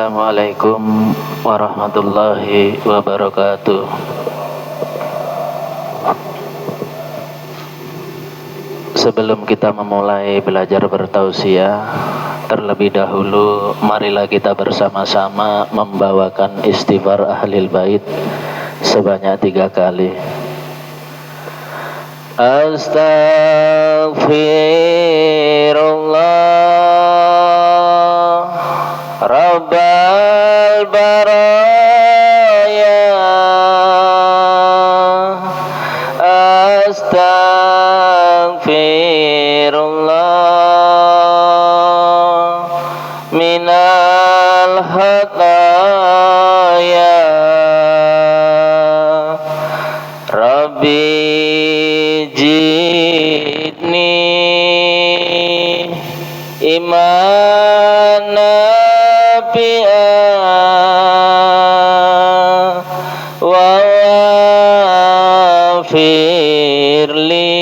Assalamualaikum warahmatullahi wabarakatuh. Sebelum kita memulai belajar bertausiah, terlebih dahulu marilah kita bersama-sama membawakan istighfar ahlil bait sebanyak 3 kali. Astaghfirullah Rabbal baraya, astaghfirullah minal khataya, Rabbi jidni imana wa firli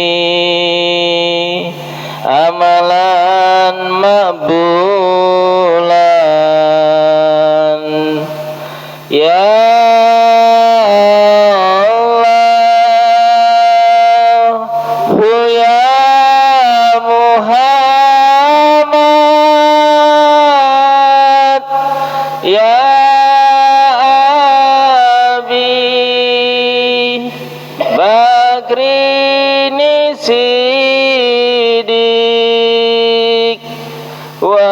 amalan maqbulan ya Allah ya Muhammad ya Bakrini Siddiq wa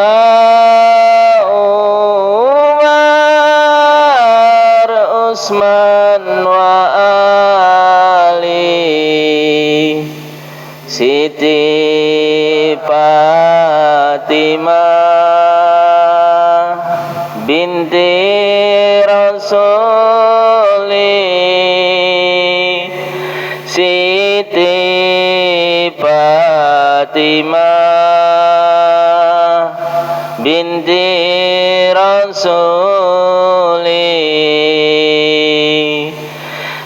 Umar Usman wa Ali Siti Fatimah binti Rasuli Siti Fatimah binti Rasuli.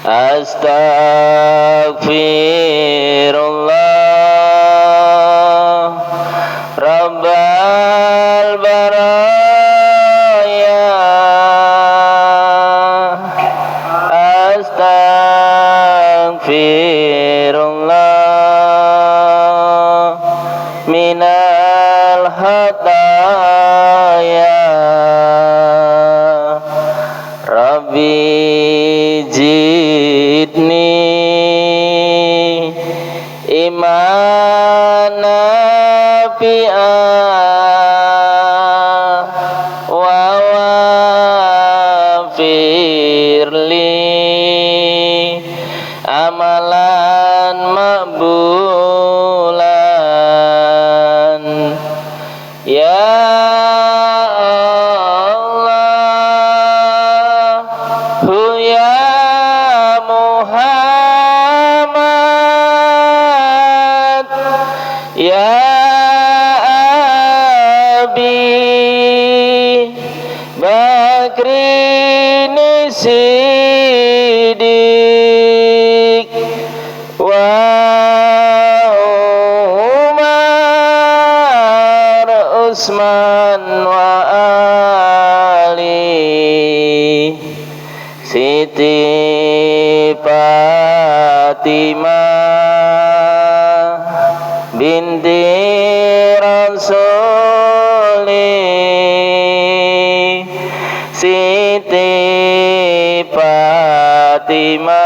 Astaghfirullah Rabbal baraya, astaghfirullah minal khataya, Rabbi jidni imana wa firli amalan maqbulan ya Allah ya Muhammad ya Abi Bakrini Siddiq wa Umar Usman wa Ali Siti Fatimah binti Rasuli Siti Fatimah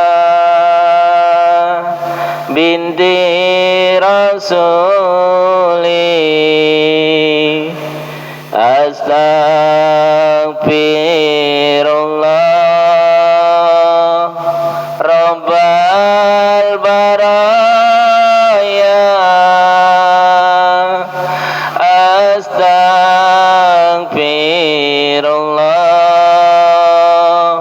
binti Rasuli. Astaghfirullah Rabbal baraya, astaghfirullah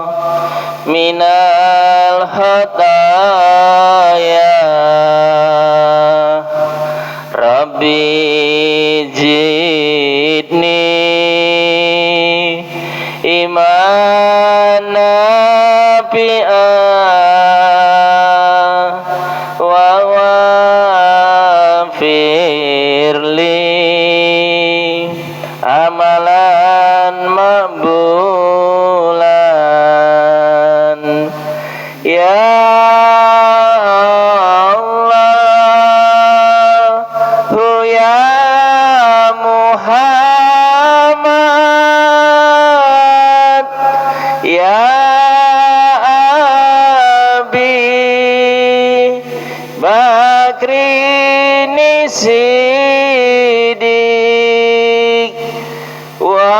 minal khataya, Rabbi jidni imana wa firli amalan maqbul Ya Abi Bakrin Siddiq wa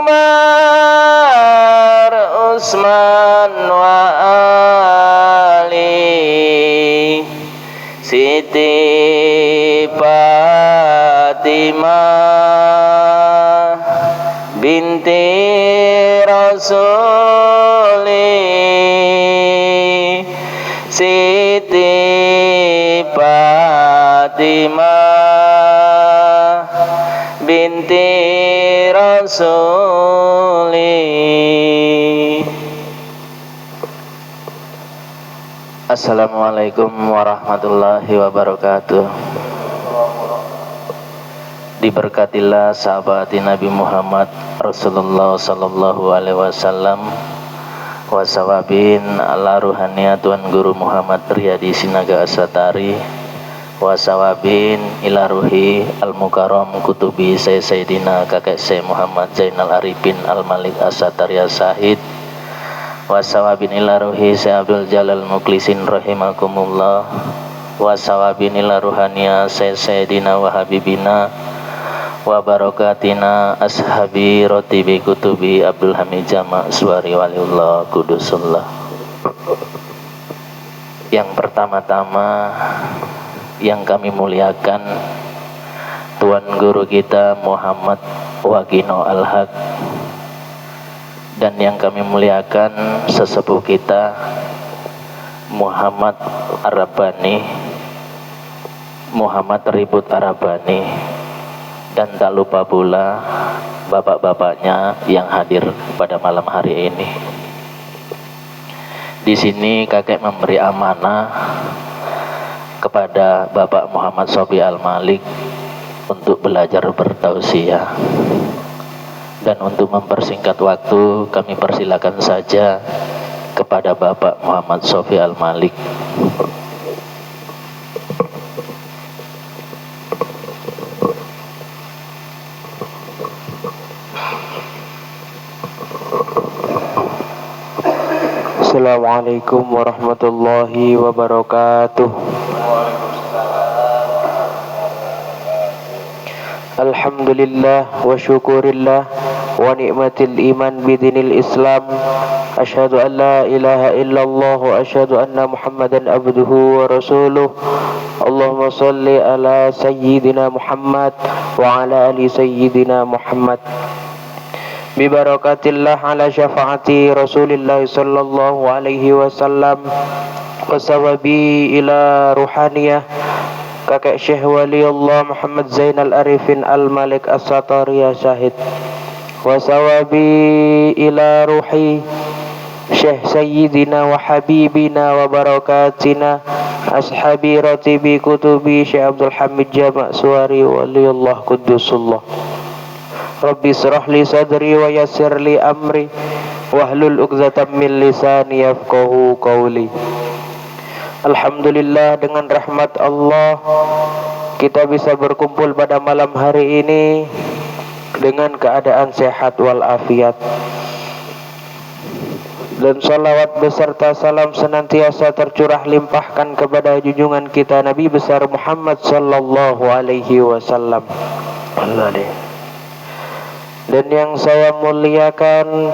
Umar Utsman wa Ali Siti Fatimah binti Rasuli Siti Fatimah binti Rasuli. Assalamualaikum warahmatullahi wabarakatuh. Diberkatilah sahabat Nabi Muhammad Rasulullah sallallahu alaihi wasallam, wasawabin ala ruhaniya Tuan Guru Muhammad Riyadi Sinaga Asatari, wasawabin ila ruhi al-mukarram kutubi Sayyidina kakek Syekh Muhammad Zainal Arifin Al-Malik Asatari As-Sahid, wasawabin ila ruhi Syekh Abdul Jalal Muklisin rahimakumullah, wasawabin ila ruhaniya Sayyidina wa habibina wa barakatina ashabi rotibi kutubi Abdul Hamid Jama' Suwari Waliullah Kudusullah. Yang pertama-tama yang kami muliakan Tuan Guru kita Muhammad Wagino Al-Haq, dan yang kami muliakan sesepuh kita Muhammad Arabani, Muhammad Ribut Arabani, dan tak lupa pula bapak-bapaknya yang hadir pada malam hari ini. Di sini kakek memberi amanah kepada Bapak Muhammad Sofi Al-Malik untuk belajar bertausiah. Dan untuk mempersingkat waktu, kami persilakan saja kepada Bapak Muhammad Sofi Al-Malik. Assalamualaikum warahmatullahi wabarakatuh. Alhamdulillah wa syukurillah wa ni'matil iman bidinil Islam. Asyhadu an la ilaha illallah wa asyhadu anna Muhammadan abduhu wa rasuluh. Allahumma salli ala sayyidina Muhammad wa ala ali sayyidina Muhammad. Bibarakatillah ala syafaati Rasulillah sallallahu alaihi wasallam, wasawabi ila ruhaniyah kakek Syekh Waliullah Muhammad Zainal Arifin Al-Malik As-Satari Syahid, wasawabi ila ruhi Syekh Sayyidina wa Habibina wa barakatina ashabi ratibi kutubi Syekh Abdul Hamid Jama' Suwari Waliullah Kudusullah. Rabbi syrah li sadri wa yassir li amri wahlul 'uqdatam min lisani yafqahu qawli. Alhamdulillah, dengan rahmat Allah kita bisa berkumpul pada malam hari ini dengan keadaan sehat walafiat. Dan salawat beserta salam senantiasa tercurah limpahkan kepada junjungan kita Nabi besar Muhammad sallallahu alaihi wasallam. Dan yang saya muliakan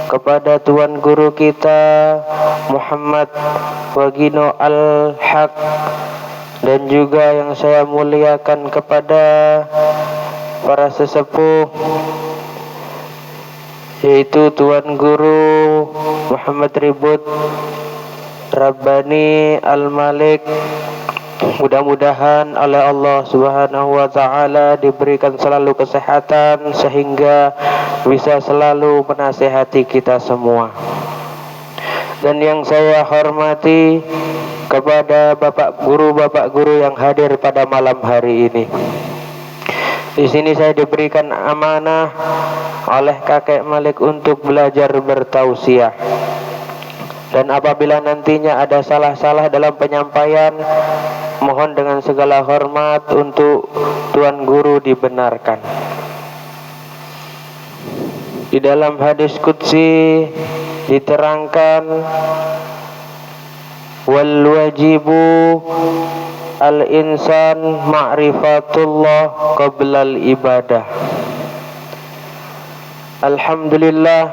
kepada Tuan Guru kita Muhammad Wagino Al-Haq, dan juga yang saya muliakan kepada para sesepuh, yaitu Tuan Guru Muhammad Ribut Rabbani Al-Malik. Mudah-mudahan oleh Allah Subhanahu wa Ta'ala diberikan selalu kesehatan sehingga bisa selalu menasihati kita semua. Dan yang saya hormati kepada bapak guru yang hadir pada malam hari ini. Di sini saya diberikan amanah oleh kakek Malik untuk belajar bertausiah. Dan apabila nantinya ada salah-salah dalam penyampaian, mohon dengan segala hormat untuk Tuan Guru dibenarkan. Di dalam hadis qudsi diterangkan, wal wajibu al insan ma'rifatullah qabla al ibadah. Alhamdulillah,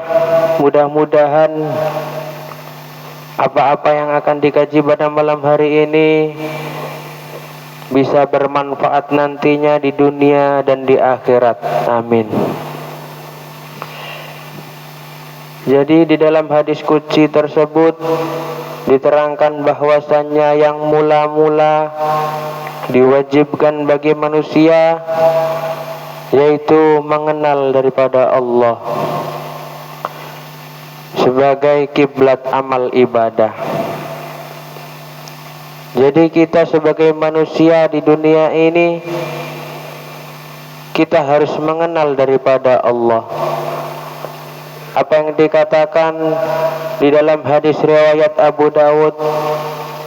mudah-mudahan apa-apa yang akan dikaji pada malam hari ini bisa bermanfaat nantinya di dunia dan di akhirat. Amin. Jadi di dalam hadis qudsi tersebut diterangkan bahwasannya yang mula-mula diwajibkan bagi manusia yaitu mengenal daripada Allah sebagai kiblat amal ibadah. Jadi kita sebagai manusia di dunia ini, kita harus mengenal daripada Allah. Apa yang dikatakan di dalam hadis riwayat Abu Dawud,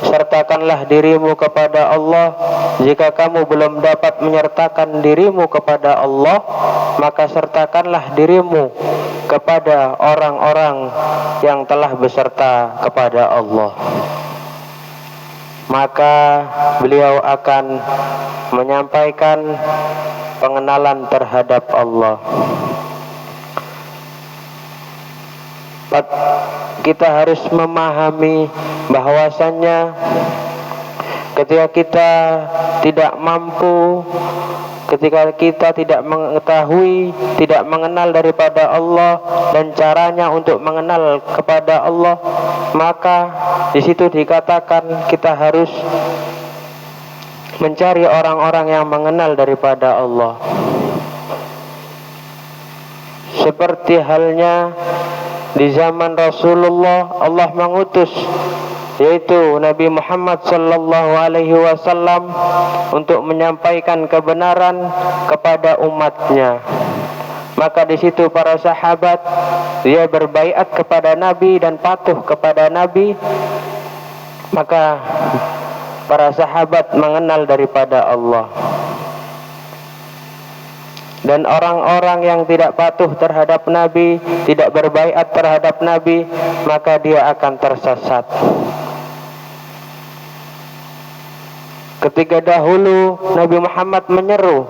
sertakanlah dirimu kepada Allah. Jika kamu belum dapat menyertakan dirimu kepada Allah, maka sertakanlah dirimu kepada orang-orang yang telah beserta kepada Allah. Maka beliau akan menyampaikan pengenalan terhadap Allah. Kita harus memahami bahwasannya ketika kita tidak mampu, ketika kita tidak mengetahui, tidak mengenal daripada Allah dan caranya untuk mengenal kepada Allah, maka di situ dikatakan kita harus mencari orang-orang yang mengenal daripada Allah. Seperti halnya di zaman Rasulullah, Allah mengutus yaitu Nabi Muhammad sallallahu alaihi wasallam untuk menyampaikan kebenaran kepada umatnya. Maka di situ para sahabat dia berbaiat kepada Nabi dan patuh kepada Nabi. Maka para sahabat mengenal daripada Allah. Dan orang-orang yang tidak patuh terhadap Nabi, tidak berbaiat terhadap Nabi, maka dia akan tersesat. Ketika dahulu Nabi Muhammad menyeru,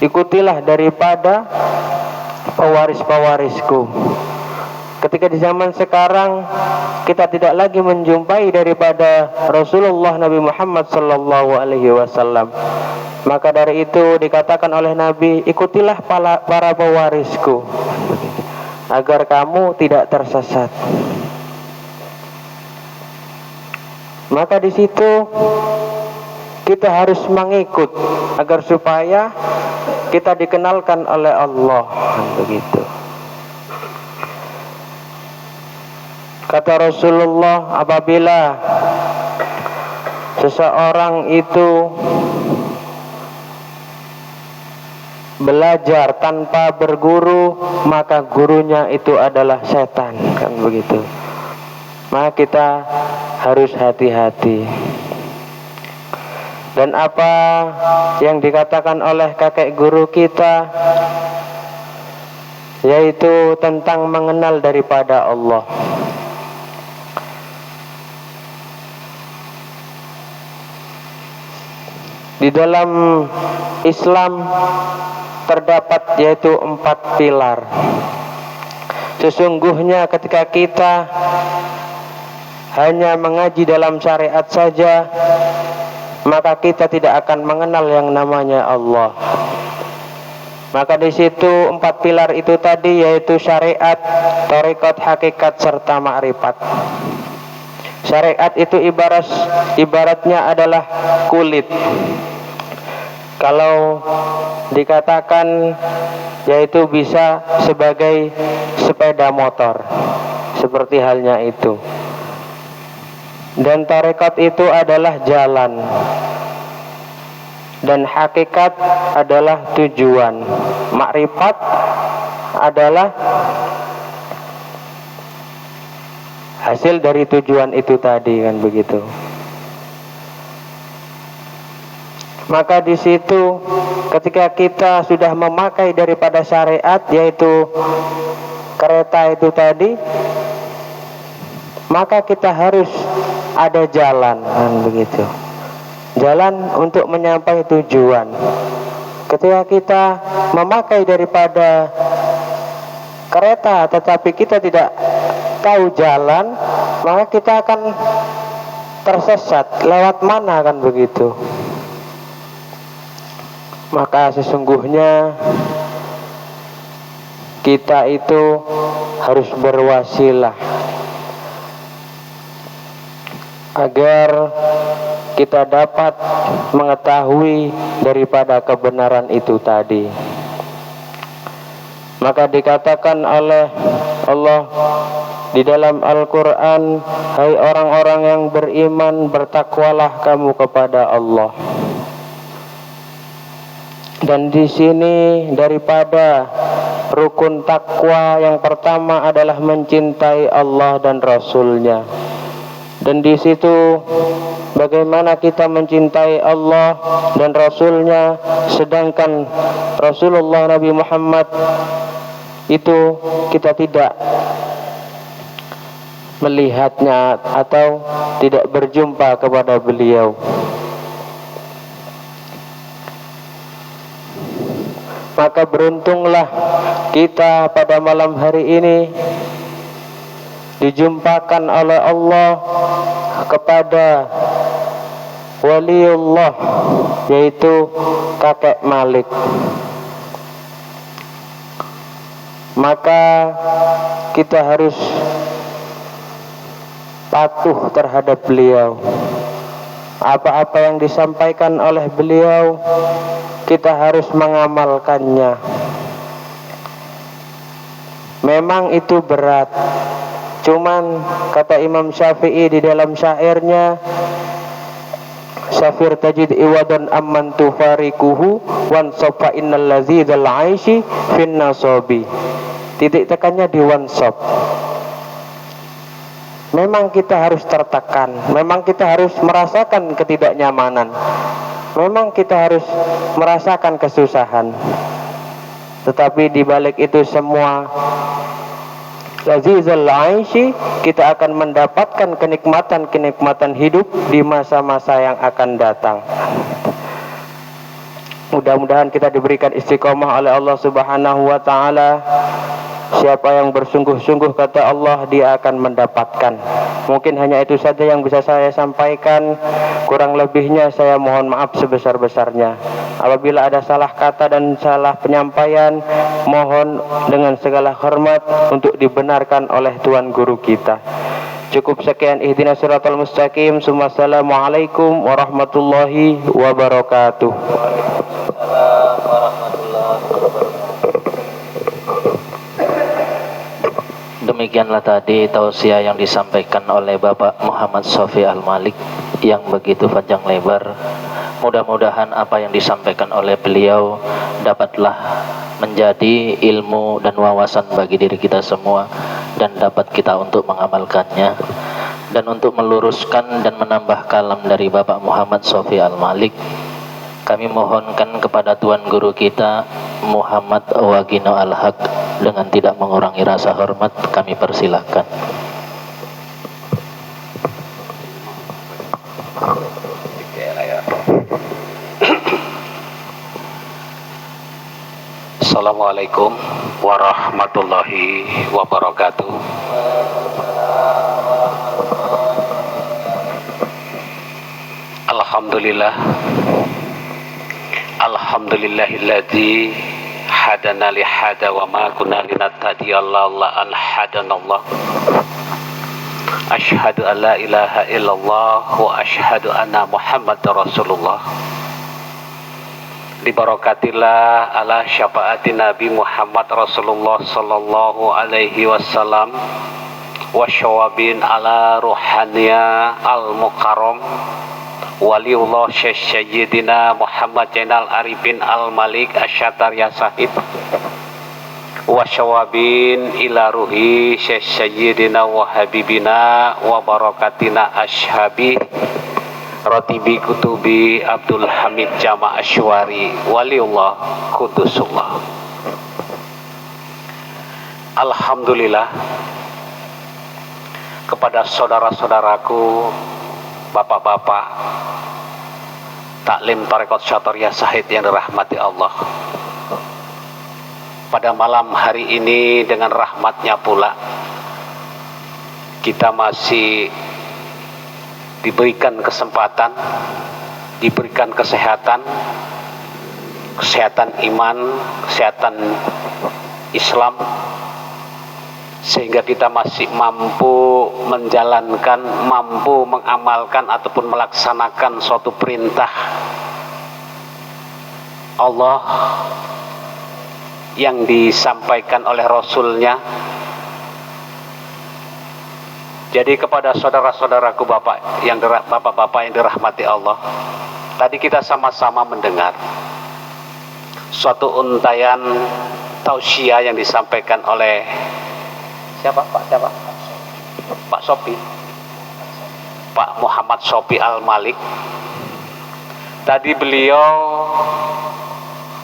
ikutilah daripada pewaris-pewarisku. Ketika di zaman sekarang kita tidak lagi menjumpai daripada Rasulullah Nabi Muhammad sallallahu alaihi wasallam, maka dari itu dikatakan oleh Nabi, ikutilah para pewarisku agar kamu tidak tersesat. Maka di situ kita harus mengikut agar supaya kita dikenalkan oleh Allah, begitu. Kata Rasulullah, apabila seseorang itu belajar tanpa berguru, maka gurunya itu adalah setan, kan begitu. Maka kita harus hati-hati. Dan apa yang dikatakan oleh kakek guru kita, yaitu tentang mengenal daripada Allah. Di dalam Islam terdapat yaitu 4 pilar. Sesungguhnya ketika kita hanya mengaji dalam syariat saja, maka kita tidak akan mengenal yang namanya Allah. Maka di situ 4 pilar itu tadi yaitu syariat, thariqat, hakikat serta ma'rifat. Syariat itu ibaratnya adalah kulit. Kalau dikatakan yaitu bisa sebagai sepeda motor, seperti halnya itu. Dan tarekat itu adalah jalan, dan hakikat adalah tujuan. Makrifat adalah hasil dari tujuan itu tadi, kan begitu. Maka di situ ketika kita sudah memakai daripada syariat, yaitu kereta itu tadi, maka kita harus ada jalan, kan begitu. Jalan untuk mencapai tujuan. Ketika kita memakai daripada kereta tetapi kita tidak tahu jalan, maka kita akan tersesat. Lewat mana, kan begitu. Maka sesungguhnya kita itu harus berwasilah agar kita dapat mengetahui daripada kebenaran itu tadi. Maka dikatakan oleh Allah di dalam Al-Quran, hai orang-orang yang beriman, bertakwalah kamu kepada Allah. Dan di sini daripada rukun takwa yang pertama adalah mencintai Allah dan Rasul-Nya. Dan di situ bagaimana kita mencintai Allah dan Rasul-Nya, sedangkan Rasulullah Nabi Muhammad itu kita tidak melihatnya atau tidak berjumpa kepada beliau. Maka beruntunglah kita pada malam hari ini dijumpakan oleh Allah kepada waliullah, yaitu kakek Malik. Maka kita harus patuh terhadap beliau. Apa-apa yang disampaikan oleh beliau, kita harus mengamalkannya. Memang itu berat, cuman kata Imam Syafi'i di dalam syairnya, Syafir tajid iwadan amman tufarikuhu wan sofa innal lazidal aishi fin nasobi. Titik tekannya di one shop. Memang kita harus tertekan, memang kita harus merasakan ketidaknyamanan, memang kita harus merasakan kesusahan. Tetapi di balik itu semua, lazizal aishi, kita akan mendapatkan kenikmatan-kenikmatan hidup di masa-masa yang akan datang. Mudah-mudahan kita diberikan istiqomah oleh Allah Subhanahu wa taala. Siapa yang bersungguh-sungguh kata Allah, dia akan mendapatkan. Mungkin hanya itu saja yang bisa saya sampaikan. Kurang lebihnya saya mohon maaf sebesar-besarnya. Apabila ada salah kata dan salah penyampaian, mohon dengan segala hormat untuk dibenarkan oleh Tuan Guru kita. Cukup sekian. Ihdinas siratal mustaqim. Assalamualaikum warahmatullahi wabarakatuh. Demikianlah tadi tausiah yang disampaikan oleh Bapak Muhammad Sofi Al-Malik yang begitu panjang lebar. Mudah-mudahan apa yang disampaikan oleh beliau dapatlah menjadi ilmu dan wawasan bagi diri kita semua, dan dapat kita untuk mengamalkannya. Dan untuk meluruskan dan menambah kalam dari Bapak Muhammad Sofi Al-Malik, kami mohonkan kepada Tuan Guru kita Muhammad Wagino Al-Haq, dengan tidak mengurangi rasa hormat kami persilahkan. Assalamualaikum warahmatullahi wabarakatuh. Alhamdulillah, alhamdulillahilladzi hadana li hada wa ma kunna linahtadiya laula an hadanallah. Asyhadu an la ilaha illallah wa asyhadu anna Muhammadar Rasulullah. Dibarakatillah ala syafaati Nabi Muhammad Rasulullah sallallahu alaihi wasallam wa syawabin ala ruhaniya al-mukarram waliullah Syekh Sayyidina Muhammad Jainal Arifin Al-Malik Asy-Syatariya Sahib wa syawabin ila ruhi Syekh Sayyidina wa habibina wa barakatina ashabi Ratibi Kutubi Abdul Hamid Jama' Asy'ari Waliullah Kudusullah. Alhamdulillah, kepada saudara-saudaraku, bapak-bapak taklim Tarekat Syathariyah Sahid yang dirahmati Allah, pada malam hari ini dengan rahmatnya pula kita masih diberikan kesempatan, diberikan kesehatan iman, kesehatan Islam, sehingga kita masih mampu menjalankan, mampu mengamalkan ataupun melaksanakan suatu perintah Allah yang disampaikan oleh Rasulnya. Jadi kepada saudara-saudaraku bapak-bapak yang dirahmati Allah, tadi kita sama-sama mendengar suatu untayan tausiah yang disampaikan oleh Pak Sopi, Pak Muhammad Sopi Al-Malik. Tadi beliau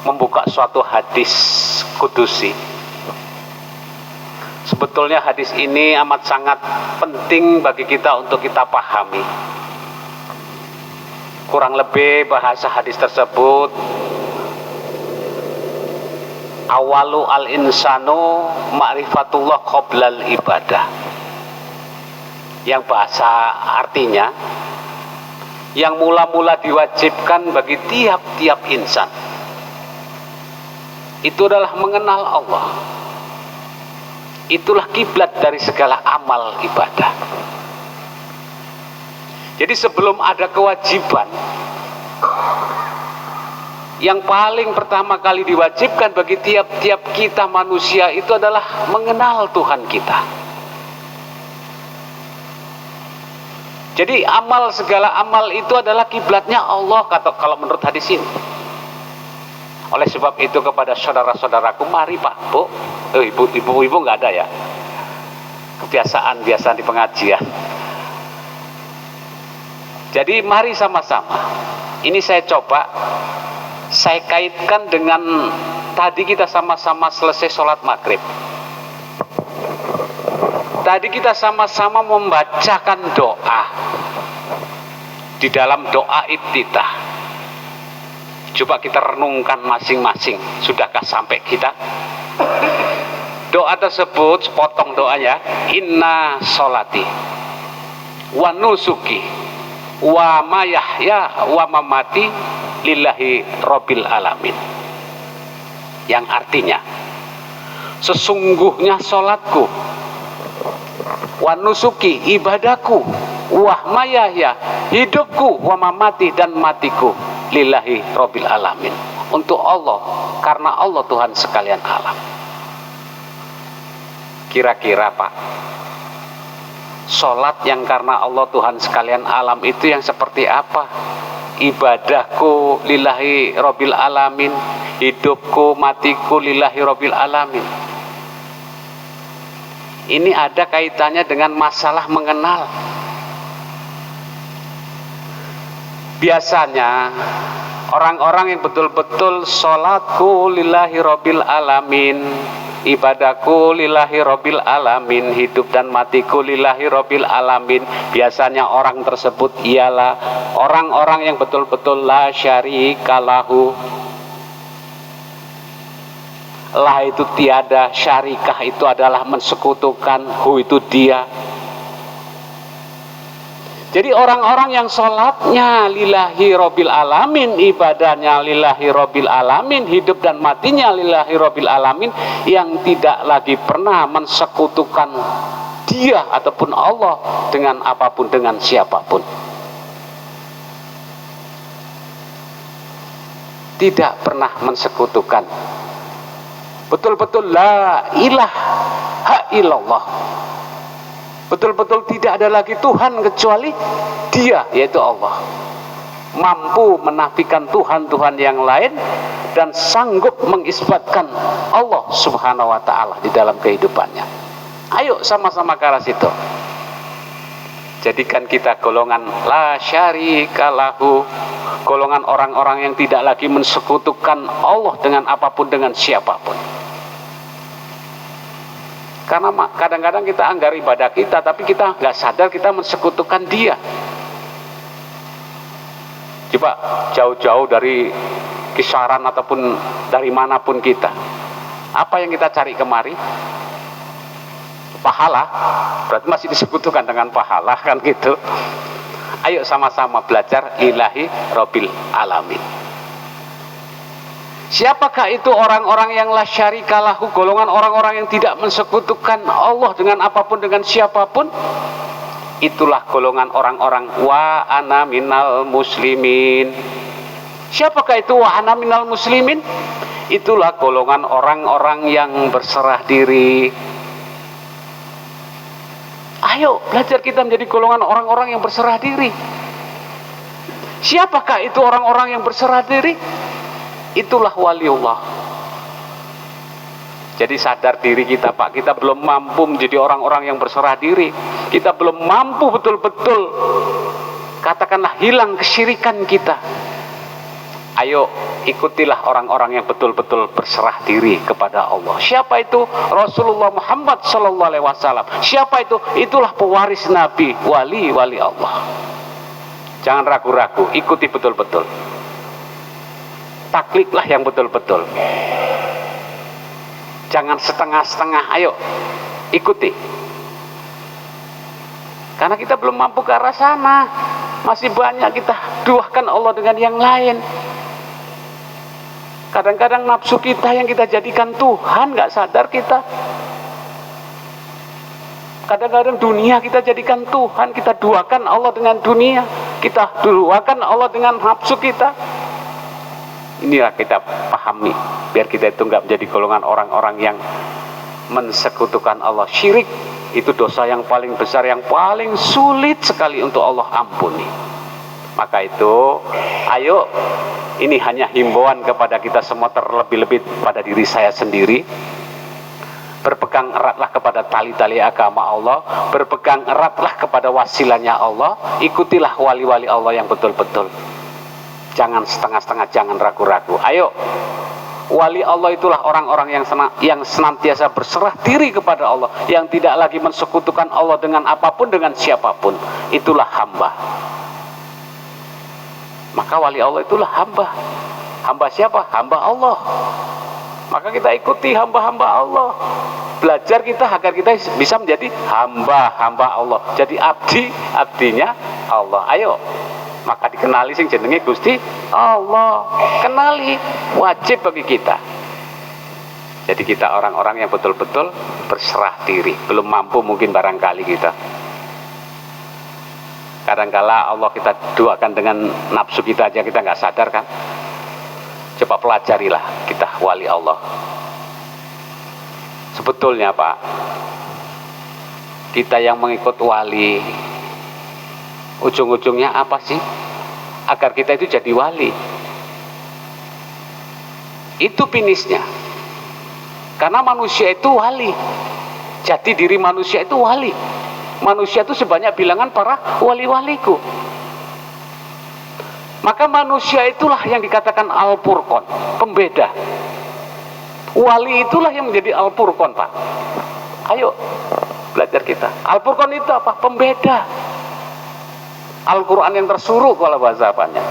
membuka suatu hadis kudusi. Sebetulnya hadis ini amat sangat penting bagi kita untuk kita pahami. Kurang lebih bahasa hadis tersebut, awalu al-insanu ma'rifatullah qoblal ibadah. Yang bahasa artinya, yang mula-mula diwajibkan bagi tiap-tiap insan itu adalah mengenal Allah. Itulah kiblat dari segala amal ibadah. Jadi sebelum ada kewajiban, yang paling pertama kali diwajibkan bagi tiap-tiap kita manusia itu adalah mengenal Tuhan kita. Jadi segala amal itu adalah kiblatnya Allah, kalau menurut hadis ini. Oleh sebab itu kepada saudara-saudaraku, mari Pak, Bu, ibu nggak ada ya, kebiasaan di pengajian. Jadi mari sama-sama, ini saya kaitkan dengan tadi kita sama-sama selesai sholat maghrib. Tadi kita sama-sama membacakan doa. Di dalam doa iftitah, coba kita renungkan masing-masing. Sudahkah sampai kita? Doa tersebut, sepotong doanya, inna sholati wa nusuki wa mayahya wa mamati lillahi rabbil alamin. Yang artinya, sesungguhnya sholatku, wa nusuki ibadahku, wa mayahya hidupku, wa mamati dan matiku lillahi rabbil alamin, untuk Allah, karena Allah Tuhan sekalian alam. Kira-kira Pak, sholat yang karena Allah Tuhan sekalian alam itu yang seperti apa? Ibadahku lillahi rabbil alamin, hidupku matiku lillahi rabbil alamin. Ini ada kaitannya dengan masalah mengenal. Biasanya orang-orang yang betul-betul sholatku lillahi rabbil alamin, ibadahku lillahi rabbil alamin, hidup dan matiku lillahi rabbil alamin, biasanya orang tersebut ialah orang-orang yang betul-betul la syarika lahu. La itu tiada, syarikah itu adalah mensekutukan, hu itu dia. Jadi orang-orang yang sholatnya lillahi rabbil alamin, ibadahnya lillahi rabbil alamin, hidup dan matinya lillahi rabbil alamin, yang tidak lagi pernah mensekutukan dia ataupun Allah dengan apapun, dengan siapapun. Tidak pernah mensekutukan. Betul-betul la ilaha illallah. Betul-betul tidak ada lagi Tuhan kecuali Dia, yaitu Allah. Mampu menafikan Tuhan-Tuhan yang lain dan sanggup mengisbatkan Allah Subhanahu wa ta'ala di dalam kehidupannya. Ayo sama-sama ke arah situ. Jadikan kita golongan la syarika lahu, golongan orang-orang yang tidak lagi mensekutukan Allah dengan apapun, dengan siapapun. Karena kadang-kadang kita anggar ibadah kita, tapi kita nggak sadar kita mensekutukan Dia. Coba jauh-jauh dari kisaran ataupun dari manapun kita, apa yang kita cari kemari? Pahala. Berarti masih disekutukan dengan pahala, kan gitu. Ayo sama-sama belajar lillahi rabbil alamin. Siapakah itu orang-orang yang la syarika lahu, golongan orang-orang yang tidak mensekutukan Allah dengan apapun, dengan siapapun? Itulah golongan orang-orang wa ana minal muslimin. Siapakah itu wa ana minal muslimin? Itulah golongan orang-orang yang berserah diri. Ayo belajar kita menjadi golongan orang-orang yang berserah diri. Siapakah itu orang-orang yang berserah diri? Itulah waliullah. Jadi sadar diri kita, Pak, kita belum mampu menjadi orang-orang yang berserah diri. Kita belum mampu betul-betul, katakanlah, hilang kesyirikan kita. Ayo ikutilah orang-orang yang betul-betul berserah diri kepada Allah. Siapa itu? Rasulullah Muhammad SAW. Siapa itu? Itulah pewaris Nabi, wali-wali Allah. Jangan ragu-ragu, ikuti betul-betul. Taklidlah yang betul-betul. Jangan setengah-setengah, ayo ikuti. Karena kita belum mampu ke arah sana. Masih banyak kita duakan Allah dengan yang lain. Kadang-kadang nafsu kita yang kita jadikan Tuhan, nggak sadar kita. Kadang-kadang dunia kita jadikan Tuhan, kita duakan Allah dengan dunia, kita duakan Allah dengan nafsu kita. Inilah kita pahami, biar kita itu nggak menjadi golongan orang-orang yang mensekutukan Allah. Syirik itu dosa yang paling besar, yang paling sulit sekali untuk Allah ampuni. Maka itu, ayo, ini hanya himbauan kepada kita semua, terlebih-lebih pada diri saya sendiri. Berpegang eratlah kepada tali-tali agama Allah, berpegang eratlah kepada wasilahnya Allah, ikutilah wali-wali Allah yang betul-betul. Jangan setengah-setengah, jangan ragu-ragu. Ayo, wali Allah itulah orang-orang yang senantiasa berserah diri kepada Allah, yang tidak lagi mensekutukan Allah dengan apapun, dengan siapapun. Itulah hamba. Maka wali Allah itulah hamba. Hamba siapa? Hamba Allah. Maka kita ikuti hamba-hamba Allah. Belajar kita agar kita bisa menjadi hamba-hamba Allah. Jadi abdinya Allah. Ayo. Maka dikenali sing jenenge Gusti Allah. Kenali, wajib bagi kita. Jadi kita orang-orang yang betul-betul berserah diri. Belum mampu mungkin barangkali kita. Kadangkala Allah kita doakan dengan nafsu kita aja, kita nggak sadar kan. Coba pelajarilah kita wali Allah. Sebetulnya Pak, kita yang mengikut wali, ujung-ujungnya apa sih? Agar kita itu jadi wali. Itu finishnya. Karena manusia itu wali. Jati diri manusia itu wali. Manusia itu sebanyak bilangan para wali-waliku. Maka manusia itulah yang dikatakan Al-Furqan, pembeda. Wali itulah yang menjadi Al-Furqan, Pak. Ayo belajar kita. Al-Furqan itu apa? Pembeda. Al-Quran yang tersuruh kalau bahasa apanya.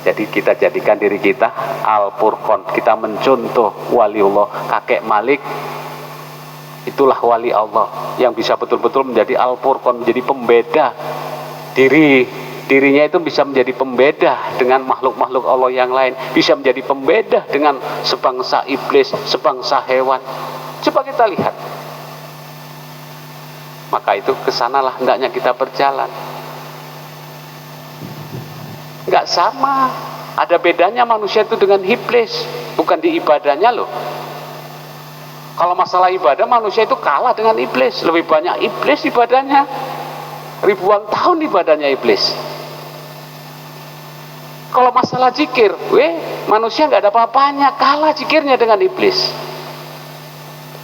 Jadi kita jadikan diri kita Al-Furqan. Kita mencontoh waliullah, kakek Malik. Itulah wali Allah yang bisa betul-betul menjadi Al-Furqan, menjadi pembeda. Dirinya itu bisa menjadi pembeda dengan makhluk-makhluk Allah yang lain, bisa menjadi pembeda dengan sebangsa iblis, sebangsa hewan. Coba kita lihat. Maka itu kesanalah hendaknya kita berjalan. Enggak sama. Ada bedanya manusia itu dengan iblis, bukan di ibadahnya loh. Kalau masalah ibadah, manusia itu kalah dengan iblis. Lebih banyak iblis ibadahnya. Ribuan tahun ibadahnya iblis. Kalau masalah zikir, manusia nggak ada apa-apanya, kalah zikirnya dengan iblis.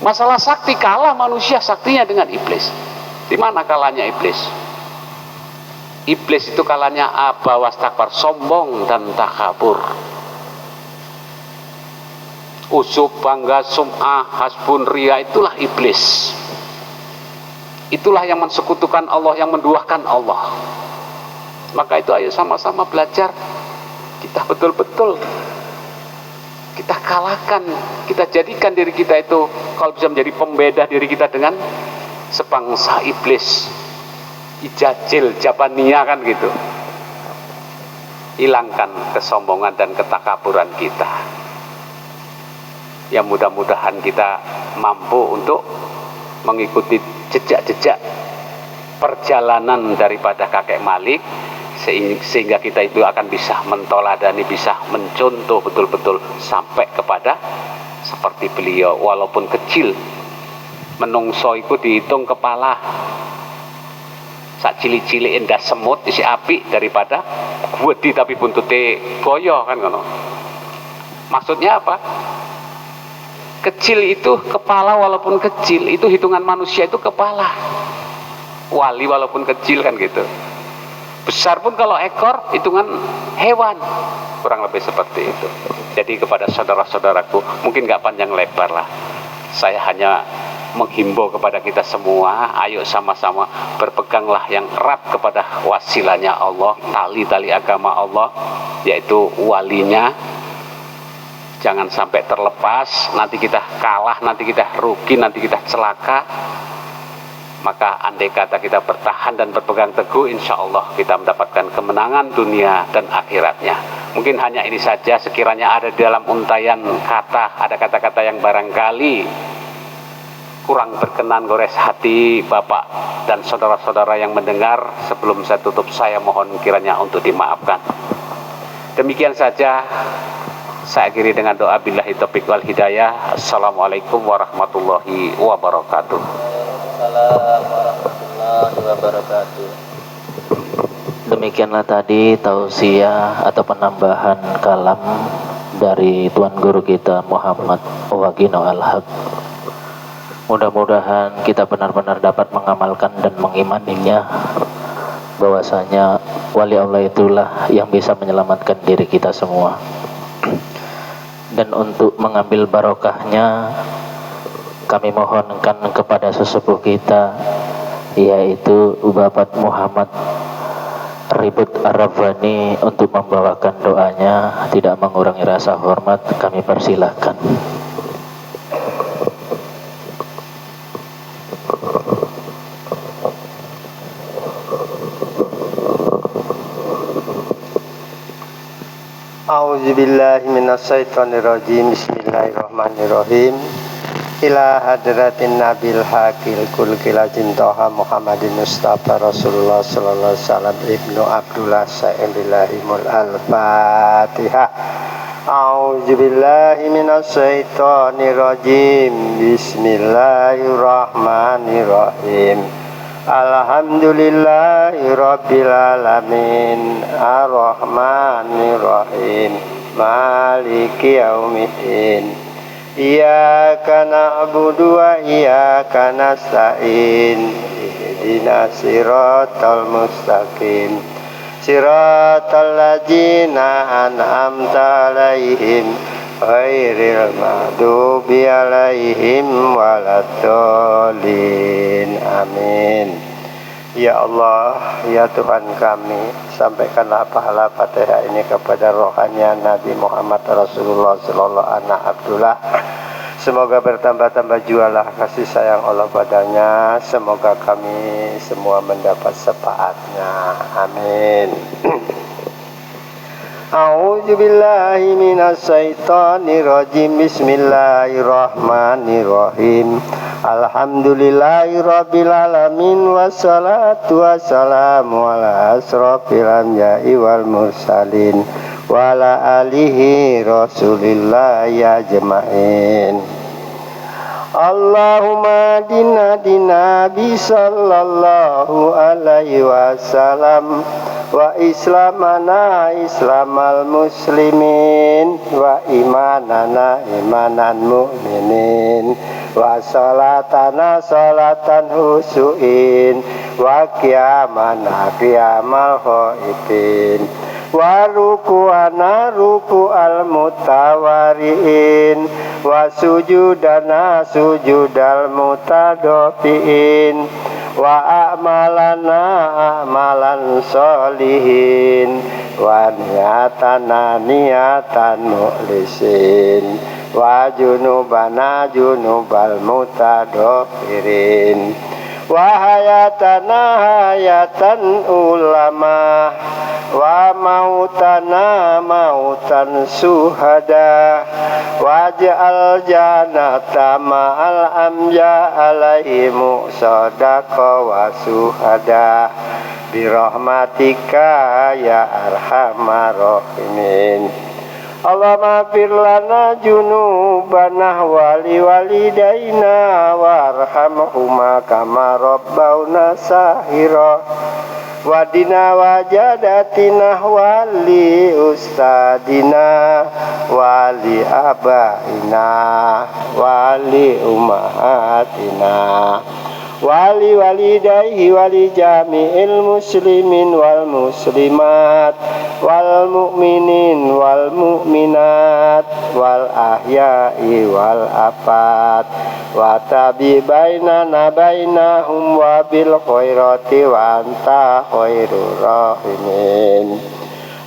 Masalah sakti, kalah manusia saktinya dengan iblis. Di mana kalahnya iblis? Iblis itu kalahnya aba wastakbar, sombong dan takabur. Usub, bangga, sum'ah, hasbun, ria, itulah iblis. Itulah yang mensekutukan Allah, yang menduakan Allah. Maka itu ayo sama-sama belajar. Kita betul-betul kita kalahkan, kita jadikan diri kita itu kalau bisa menjadi pembeda diri kita dengan sebangsa iblis, ijajil, jabania kan gitu. Hilangkan kesombongan dan ketakaburan kita. Ya mudah-mudahan kita mampu untuk mengikuti jejak-jejak perjalanan daripada kakek Malik, sehingga kita itu akan bisa mentoladani, bisa mencontoh betul-betul sampai kepada seperti beliau. Walaupun kecil, menungso itu dihitung kepala, sak cili-cili endah semut isi api daripada wedi tapi buntute boyo kan ngono. Maksudnya apa? Kecil itu kepala, walaupun kecil itu hitungan manusia itu kepala. Wali walaupun kecil kan gitu. Besar pun kalau ekor hitungan hewan. Kurang lebih seperti itu. Jadi kepada saudara-saudaraku, mungkin gak panjang lebar lah, saya hanya menghimbau kepada kita semua, ayo sama-sama berpeganglah yang erat kepada wasilahnya Allah, tali-tali agama Allah, yaitu walinya. Jangan sampai terlepas, nanti kita kalah, nanti kita rugi, nanti kita celaka. Maka andai kata kita bertahan dan berpegang teguh, insya Allah kita mendapatkan kemenangan dunia dan akhiratnya. Mungkin hanya ini saja, sekiranya ada di dalam untayan kata, ada kata-kata yang barangkali kurang berkenan gores hati Bapak dan saudara-saudara yang mendengar, sebelum saya tutup saya mohon kiranya untuk dimaafkan. Demikian saja, saya akhiri dengan doa billahi taufiq wal hidayah. Assalamualaikum warahmatullahi wabarakatuh. Warahmatullahi wabarakatuh. Demikianlah tadi tausiah atau penambahan kalam dari Tuan Guru kita Muhammad Wagino Al-Haq. Mudah-mudahan kita benar-benar dapat mengamalkan dan mengimaninya, bahwasanya wali Allah itulah yang bisa menyelamatkan diri kita semua. Dan untuk mengambil barokahnya, kami mohonkan kepada sesepuh kita, yaitu Bapak Muhammad Ribut Ar-Rabbani, untuk membawakan doanya. Tidak mengurangi rasa hormat, kami persilahkan. A'udzubillahi minasyaitonirrajim. Bismillahirrahmanirrahim. Ila hadratin nabil hakil kul kilajin toha Muhammadin Mustafa Rasulullah sallallahu alaihi wasallam ibnu Abdullah sa'ilillahimul al-fatihah. A'udzubillahi minasyaitonirrajim. Bismillahirrahmanirrahim. Alhamdulillahi rabbil alamin, ar-rahmanir-rahim, maliki yaumiddin. Iyyaka na'budu wa iyyaka nasta'in. Ihdinas siratal mustaqim, siratal ladzina an'amta 'alaihim ghairil maghdubi 'alaihim waladdallin. Amin. Ya Allah, ya Tuhan kami, sampaikanlah pahala Fatihah ini kepada rohaninya Nabi Muhammad Rasulullah sallallahu alaihi Abdullah. Semoga bertambah-tambah jualah kasih sayang Allah padanya. Semoga kami semua mendapat syafaatnya. Amin. A'udzubillahi minasyaitonirrajim. Bismillahirrahmanirrahim. Alhamdulillahirabbil alamin, wassalatu wassalamu ala asrofil anbiya'i wal mursalin wa ala alihi rasulillahi ajmain. Allahumma dina bi sallallahu alaihi wasallam wa islamana islamal muslimin wa imanana imanan mu'minin wa salatana salatan husuin wa qiyamana qiyamal khaifin wa ruku'ana ruku'al mutawariin wa sujudana sujudal mutadofiin wa a'malana a'malan solihin wa niyatana niyatan mukhlisin wa junubana junubal mutadofirin wa hayatana hayatan ulama wa mautana mautan suhada waj'al jannata ma'al amja alaihimu sadaqa wa suhada birahmatika ya arhamar rahimin. Allahumma fir lana junubana wali walidaina warhamhuma kama rabbawna sahira wadina wajadatina wali ustadina wali abaina wali umahatina wali walidayhi wali jami'il muslimin wal muslimat wal mu'minin wal mu'minat wal ahya'i wal afat wa tabi bainana bainahum wa bil khairati wa anta khairur rahimin.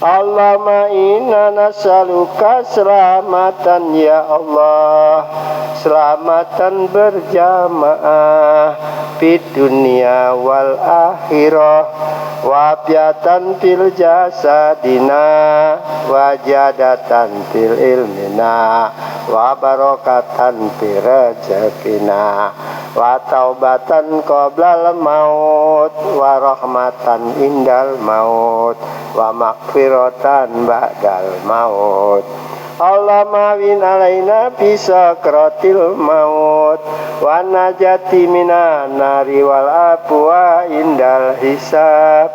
Allahumma inna nas'aluka selamatan ya Allah, selamatan berjamaah fid dunia wal akhirah wafiatan fil jasadina wajadatan fil ilmina wa barakatan fil rezekina wa taubatan qoblal maut wa rahmatan indal maut wa maghfiratan ba'dal maut. Allahumma win alaina bisakratil maut wa najati minan nari wal abwa indal hisab.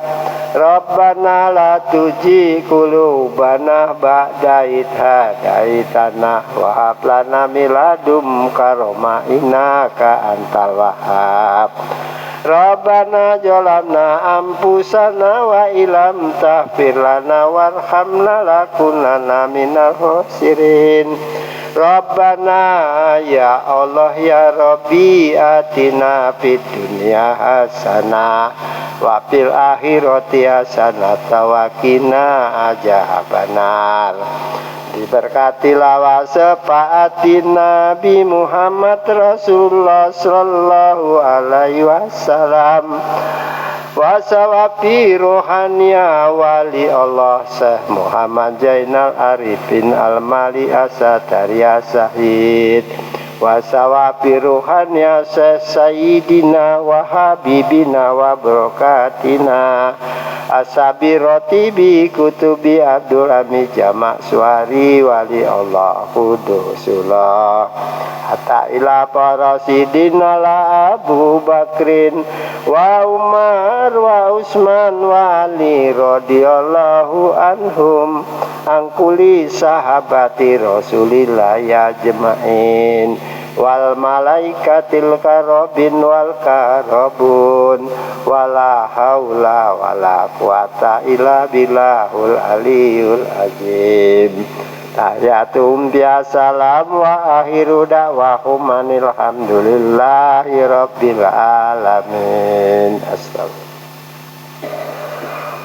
Rabbana la tuji qulubana ba'da idh hadaitana wa hab lana min ladunka rahmah innaka antal wahhab. Rabbana jalamna ampusana wa ilam taghfir lana warhamna lakunanna minal khosirin. Rabbana ya Allah ya Rabbi atina fid dunya hasanah wa fil akhirati hasanah wa qina adzabannar. Diberkati lawa sepaati Nabi Muhammad Rasulullah sallallahu alaihi wasallam wa sawabi rohania wali Allah Syekh Muhammad Zainal Arifin Al-Mali Asadariya Syahid wa sawabi rohania Syekh Sayyidina wa Habibina wa Barokatina Asabi Rotibi Kutubi Abdul Hamid Jamak Suari Wali Allah Kudusullah Hatta ila parasidina la Abu Bakrin wa Umar wa Utsman wa Ali radhiyallahu anhum angkuli sahabati Rasulillah ya jema'in wal malaikatil karobin wal karobun wala haula wala quwata illa billahul aliyul azim. Tahiyatum biasalam wa akhiru da'wahum alhamdulillahi rabbil alamin. Astagfirullah.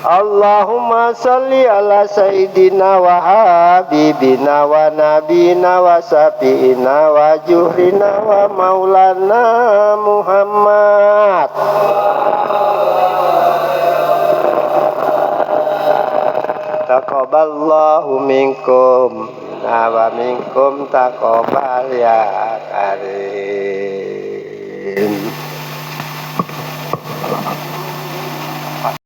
Allahumma salli ala sayyidina wa habibina wa nabina wa safiina wa juhrina wa maulana Muhammad. Taqabbalallahu minkum wa minkum taqabbal ya karim.